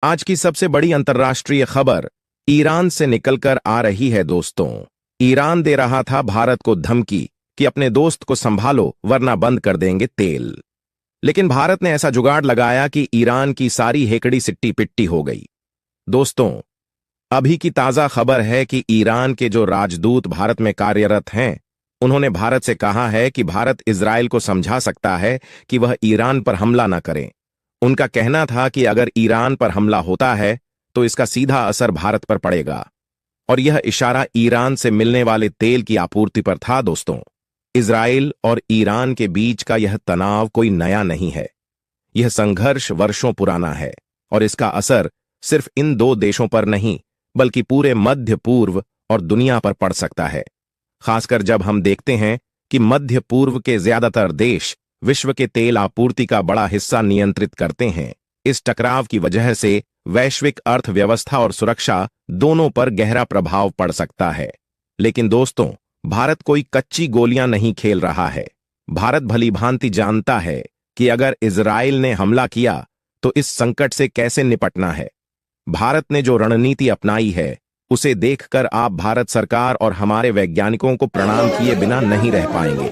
आज की सबसे बड़ी अंतर्राष्ट्रीय खबर ईरान से निकलकर आ रही है दोस्तों। ईरान दे रहा था भारत को धमकी कि अपने दोस्त को संभालो वरना बंद कर देंगे तेल। लेकिन भारत ने ऐसा जुगाड़ लगाया कि ईरान की सारी हेकड़ी सिट्टी पिट्टी हो गई। दोस्तों, अभी की ताजा खबर है कि ईरान के जो राजदूत भारत में कार्यरत हैं, उन्होंने भारत से कहा है कि भारत इजराइल को समझा सकता है कि वह ईरान पर हमला न करे। उनका कहना था कि अगर ईरान पर हमला होता है तो इसका सीधा असर भारत पर पड़ेगा, और यह इशारा ईरान से मिलने वाले तेल की आपूर्ति पर था। दोस्तों, इजराइल और ईरान के बीच का यह तनाव कोई नया नहीं है। यह संघर्ष वर्षों पुराना है और इसका असर सिर्फ इन दो देशों पर नहीं बल्कि पूरे मध्य पूर्व और दुनिया पर पड़ सकता है। खासकर जब हम देखते हैं कि मध्य पूर्व के ज्यादातर देश विश्व के तेल आपूर्ति का बड़ा हिस्सा नियंत्रित करते हैं। इस टकराव की वजह से वैश्विक अर्थव्यवस्था और सुरक्षा दोनों पर गहरा प्रभाव पड़ सकता है। लेकिन दोस्तों, भारत कोई कच्ची गोलियां नहीं खेल रहा है। भारत भलीभांति जानता है कि अगर इजराइल ने हमला किया तो इस संकट से कैसे निपटना है। भारत ने जो रणनीति अपनाई है उसे देखकर आप भारत सरकार और हमारे वैज्ञानिकों को प्रणाम किए बिना नहीं रह पाएंगे।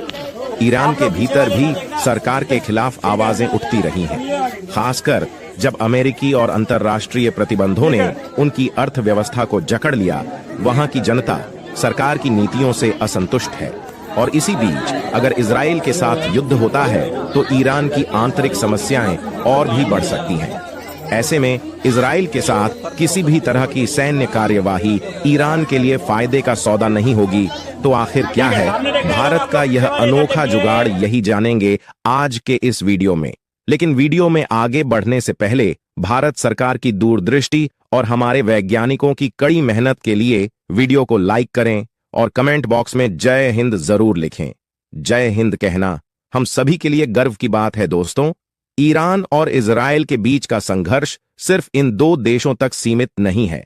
ईरान के भीतर भी सरकार के खिलाफ आवाजें उठती रही हैं, खासकर जब अमेरिकी और अंतर्राष्ट्रीय प्रतिबंधों ने उनकी अर्थव्यवस्था को जकड़ लिया। वहां की जनता सरकार की नीतियों से असंतुष्ट है, और इसी बीच अगर इजराइल के साथ युद्ध होता है तो ईरान की आंतरिक समस्याएं और भी बढ़ सकती हैं। ऐसे में इजराइल के साथ किसी भी तरह की सैन्य कार्यवाही ईरान के लिए फायदे का सौदा नहीं होगी। तो आखिर क्या है भारत का यह अनोखा जुगाड़, यही जानेंगे आज के इस वीडियो में। लेकिन वीडियो में आगे बढ़ने से पहले भारत सरकार की दूरदृष्टि और हमारे वैज्ञानिकों की कड़ी मेहनत के लिए वीडियो को लाइक करें और कमेंट बॉक्स में जय हिंद जरूर लिखें। जय हिंद कहना हम सभी के लिए गर्व की बात है। दोस्तों, ईरान और इजराइल के बीच का संघर्ष सिर्फ इन दो देशों तक सीमित नहीं है।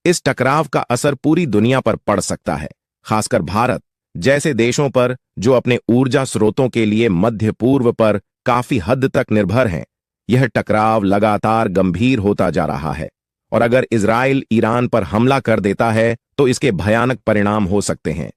इस टकराव का असर पूरी दुनिया पर पड़ सकता है, खासकर भारत जैसे देशों पर जो अपने ऊर्जा स्रोतों के लिए मध्य पूर्व पर काफी हद तक निर्भर हैं। यह टकराव लगातार गंभीर होता जा रहा है, और अगर इजराइल ईरान पर हमला कर देता है तो इसके भयानक परिणाम हो सकते हैं।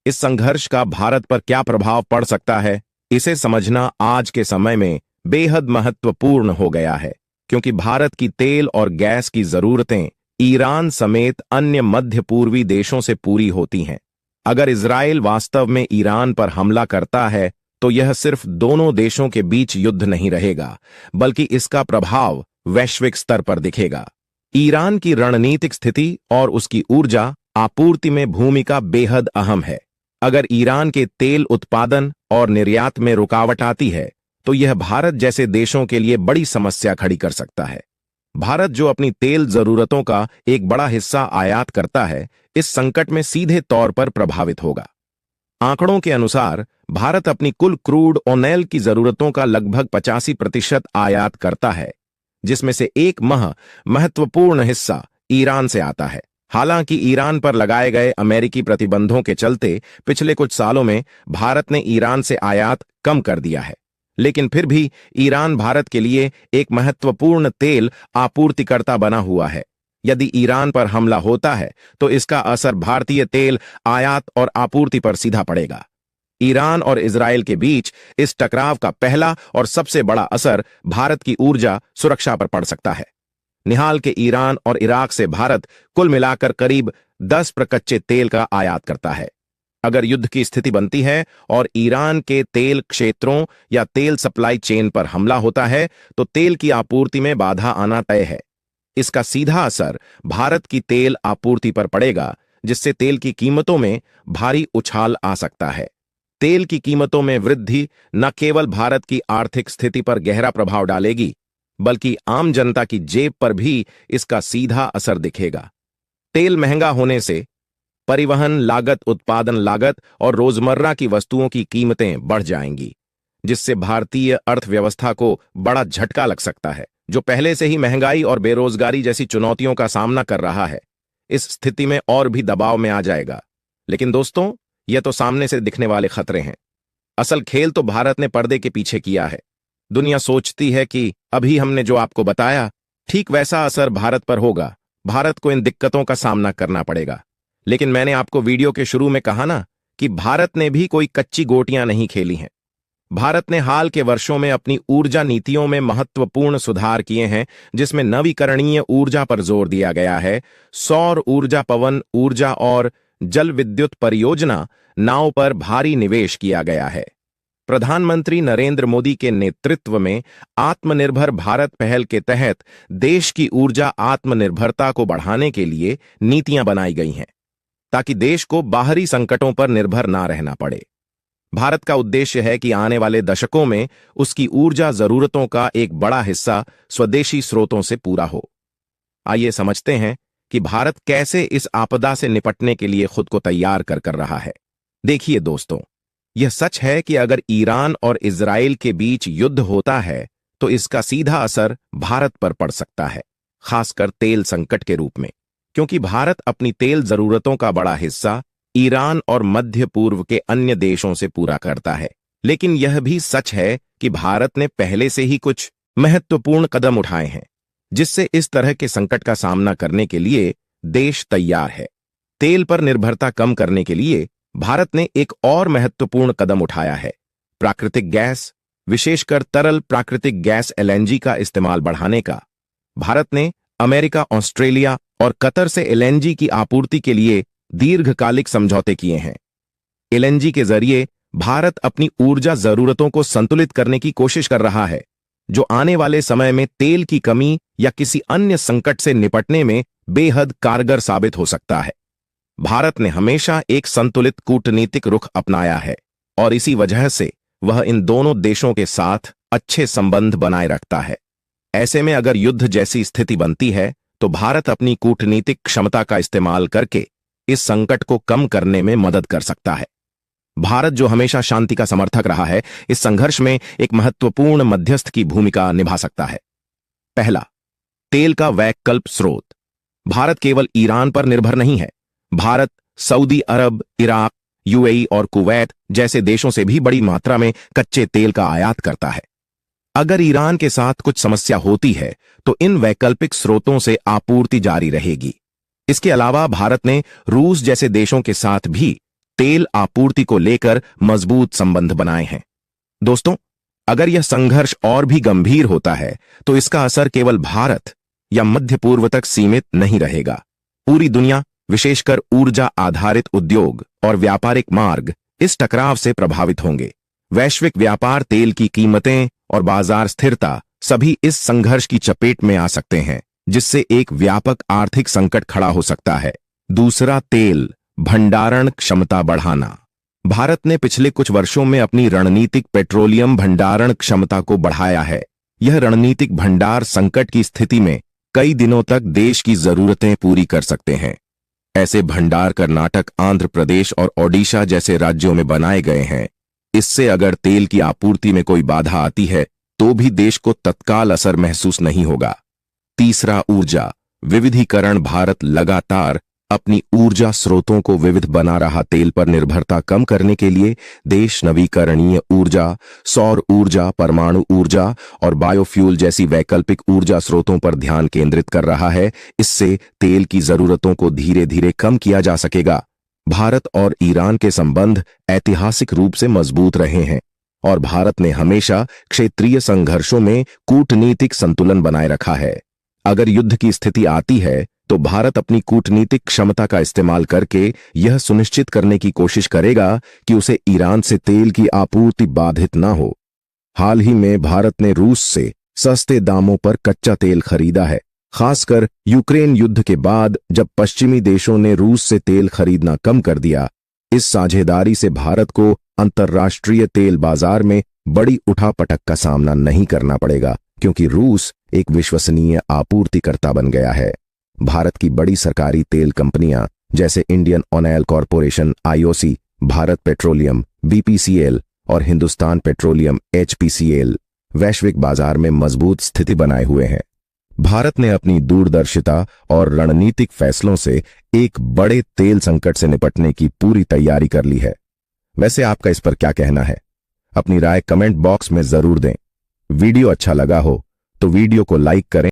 इस संघर्ष का भारत पर क्या प्रभाव पड़ सकता है, इसे समझना आज के समय में बेहद महत्वपूर्ण हो गया है, क्योंकि भारत की तेल और गैस की जरूरतें ईरान समेत अन्य मध्य पूर्वी देशों से पूरी होती हैं। अगर इजराइल वास्तव में ईरान पर हमला करता है तो यह सिर्फ दोनों देशों के बीच युद्ध नहीं रहेगा, बल्कि इसका प्रभाव वैश्विक स्तर पर दिखेगा। ईरान की रणनीतिक स्थिति और उसकी ऊर्जा आपूर्ति में भूमिका बेहद अहम है। अगर ईरान के तेल उत्पादन और निर्यात में रुकावट आती है तो यह भारत जैसे देशों के लिए बड़ी समस्या खड़ी कर सकता है। भारत जो अपनी तेल जरूरतों का एक बड़ा हिस्सा आयात करता है, इस संकट में सीधे तौर पर प्रभावित होगा। आंकड़ों के अनुसार भारत अपनी कुल क्रूड ऑयल की जरूरतों का लगभग 85% आयात करता है, जिसमें से एक महत्वपूर्ण हिस्सा ईरान से आता है। हालांकि ईरान पर लगाए गए अमेरिकी प्रतिबंधों के चलते पिछले कुछ सालों में भारत ने ईरान से आयात कम कर दिया है, लेकिन फिर भी ईरान भारत के लिए एक महत्वपूर्ण तेल आपूर्तिकर्ता बना हुआ है। यदि ईरान पर हमला होता है तो इसका असर भारतीय तेल आयात और आपूर्ति पर सीधा पड़ेगा। ईरान और इजराइल के बीच इस टकराव का पहला और सबसे बड़ा असर भारत की ऊर्जा सुरक्षा पर पड़ सकता है। निहाल के ईरान और इराक से भारत कुल मिलाकर करीब 10% कच्चे तेल का आयात करता है। अगर युद्ध की स्थिति बनती है और ईरान के तेल क्षेत्रों या तेल सप्लाई चेन पर हमला होता है तो तेल की आपूर्ति में बाधा आना तय है। इसका सीधा असर भारत की तेल आपूर्ति पर पड़ेगा, जिससे तेल की कीमतों में भारी उछाल आ सकता है। तेल की कीमतों में वृद्धि न केवल भारत की आर्थिक स्थिति पर गहरा प्रभाव डालेगी, बल्कि आम जनता की जेब पर भी इसका सीधा असर दिखेगा। तेल महंगा होने से परिवहन लागत, उत्पादन लागत और रोजमर्रा की वस्तुओं की कीमतें बढ़ जाएंगी, जिससे भारतीय अर्थव्यवस्था को बड़ा झटका लग सकता है, जो पहले से ही महंगाई और बेरोजगारी जैसी चुनौतियों का सामना कर रहा है। इस स्थिति में और भी दबाव में आ जाएगा। लेकिन दोस्तों, यह तो सामने से दिखने वाले खतरे हैं। असल खेल तो भारत ने पर्दे के पीछे किया है। दुनिया सोचती है कि अभी हमने जो आपको बताया ठीक वैसा असर भारत पर होगा। भारत को इन दिक्कतों का सामना करना पड़ेगा। लेकिन मैंने आपको वीडियो के शुरू में कहा ना कि भारत ने भी कोई कच्ची गोटियां नहीं खेली हैं। भारत ने हाल के वर्षों में अपनी ऊर्जा नीतियों में महत्वपूर्ण सुधार किए हैं, जिसमें नवीकरणीय ऊर्जा पर जोर दिया गया है। सौर ऊर्जा, पवन ऊर्जा और जल विद्युत परियोजना नाव पर भारी निवेश किया गया है। प्रधानमंत्री नरेंद्र मोदी के नेतृत्व में आत्मनिर्भर भारत पहल के तहत देश की ऊर्जा आत्मनिर्भरता को बढ़ाने के लिए नीतियां बनाई गई हैं, ताकि देश को बाहरी संकटों पर निर्भर ना रहना पड़े। भारत का उद्देश्य है कि आने वाले दशकों में उसकी ऊर्जा जरूरतों का एक बड़ा हिस्सा स्वदेशी स्रोतों से पूरा हो। आइए समझते हैं कि भारत कैसे इस आपदा से निपटने के लिए खुद को तैयार कर रहा है। देखिए दोस्तों, यह सच है कि अगर ईरान और इजराइल के बीच युद्ध होता है तो इसका सीधा असर भारत पर पड़ सकता है, खासकर तेल संकट के रूप में, क्योंकि भारत अपनी तेल जरूरतों का बड़ा हिस्सा ईरान और मध्य पूर्व के अन्य देशों से पूरा करता है। लेकिन यह भी सच है कि भारत ने पहले से ही कुछ महत्वपूर्ण कदम उठाए हैं, जिससे इस तरह के संकट का सामना करने के लिए देश तैयार है। तेल पर निर्भरता कम करने के लिए भारत ने एक और महत्वपूर्ण कदम उठाया है। प्राकृतिक गैस, विशेषकर तरल प्राकृतिक गैस एलएनजी का इस्तेमाल बढ़ाने का। भारत ने अमेरिका, ऑस्ट्रेलिया और कतर से एलएनजी की आपूर्ति के लिए दीर्घकालिक समझौते किए हैं। एलएनजी के जरिए भारत अपनी ऊर्जा जरूरतों को संतुलित करने की कोशिश कर रहा है, जो आने वाले समय में तेल की कमी या किसी अन्य संकट से निपटने में बेहद कारगर साबित हो सकता है। भारत ने हमेशा एक संतुलित कूटनीतिक रुख अपनाया है और इसी वजह से वह इन दोनों देशों के साथ अच्छे संबंध बनाए रखता है। ऐसे में अगर युद्ध जैसी स्थिति बनती है तो भारत अपनी कूटनीतिक क्षमता का इस्तेमाल करके इस संकट को कम करने में मदद कर सकता है। भारत, जो हमेशा शांति का समर्थक रहा है, इस संघर्ष में एक महत्वपूर्ण मध्यस्थ की भूमिका निभा सकता है। पहला, तेल का वैकल्पिक स्रोत। भारत केवल ईरान पर निर्भर नहीं है। भारत सऊदी अरब, इराक, यूएई और कुवैत जैसे देशों से भी बड़ी मात्रा में कच्चे तेल का आयात करता है। अगर ईरान के साथ कुछ समस्या होती है तो इन वैकल्पिक स्रोतों से आपूर्ति जारी रहेगी। इसके अलावा भारत ने रूस जैसे देशों के साथ भी तेल आपूर्ति को लेकर मजबूत संबंध बनाए हैं। दोस्तों, अगर यह संघर्ष और भी गंभीर होता है तो इसका असर केवल भारत या मध्य पूर्व तक सीमित नहीं रहेगा। पूरी दुनिया, विशेषकर ऊर्जा आधारित उद्योग और व्यापारिक मार्ग इस टकराव से प्रभावित होंगे। वैश्विक व्यापार, तेल की कीमतें और बाजार स्थिरता सभी इस संघर्ष की चपेट में आ सकते हैं, जिससे एक व्यापक आर्थिक संकट खड़ा हो सकता है। दूसरा, तेल भंडारण क्षमता बढ़ाना। भारत ने पिछले कुछ वर्षों में अपनी रणनीतिक पेट्रोलियम भंडारण क्षमता को बढ़ाया है। यह रणनीतिक भंडार संकट की स्थिति में कई दिनों तक देश की जरूरतें पूरी कर सकते हैं। ऐसे भंडार कर्नाटक, आंध्र प्रदेश और ओडिशा जैसे राज्यों में बनाए गए हैं। इससे अगर तेल की आपूर्ति में कोई बाधा आती है तो भी देश को तत्काल असर महसूस नहीं होगा। तीसरा, ऊर्जा विविधीकरण। भारत लगातार अपनी ऊर्जा स्रोतों को विविध बना रहा। तेल पर निर्भरता कम करने के लिए देश नवीकरणीय ऊर्जा, सौर ऊर्जा, परमाणु ऊर्जा और बायोफ्यूल जैसी वैकल्पिक ऊर्जा स्रोतों पर ध्यान केंद्रित कर रहा है। इससे तेल की जरूरतों को धीरे धीरे कम किया जा सकेगा। भारत और ईरान के संबंध ऐतिहासिक रूप से मजबूत रहे हैं और भारत ने हमेशा क्षेत्रीय संघर्षों में कूटनीतिक संतुलन बनाए रखा है। अगर युद्ध की स्थिति आती है तो भारत अपनी कूटनीतिक क्षमता का इस्तेमाल करके यह सुनिश्चित करने की कोशिश करेगा कि उसे ईरान से तेल की आपूर्ति बाधित न हो। हाल ही में भारत ने रूस से सस्ते दामों पर कच्चा तेल खरीदा है, खासकर यूक्रेन युद्ध के बाद जब पश्चिमी देशों ने रूस से तेल खरीदना कम कर दिया। इस साझेदारी से भारत को अंतर्राष्ट्रीय तेल बाजार में बड़ी उठापटक का सामना नहीं करना पड़ेगा, क्योंकि रूस एक विश्वसनीय आपूर्तिकर्ता बन गया है। भारत की बड़ी सरकारी तेल कंपनियां जैसे Indian oil corporation IOC, Bharat petroleum BPCL और हिंदुस्तान पेट्रोलियम एचपीसीएल वैश्विक बाजार में मजबूत स्थिति बनाए हुए हैं। भारत ने अपनी दूरदर्शिता और रणनीतिक फैसलों से एक बड़े तेल संकट से निपटने की पूरी तैयारी कर ली है। वैसे आपका इस पर क्या कहना है? अपनी राय कमेंट बॉक्स में जरूर दें। वीडियो अच्छा लगा हो तो वीडियो को लाइक करें।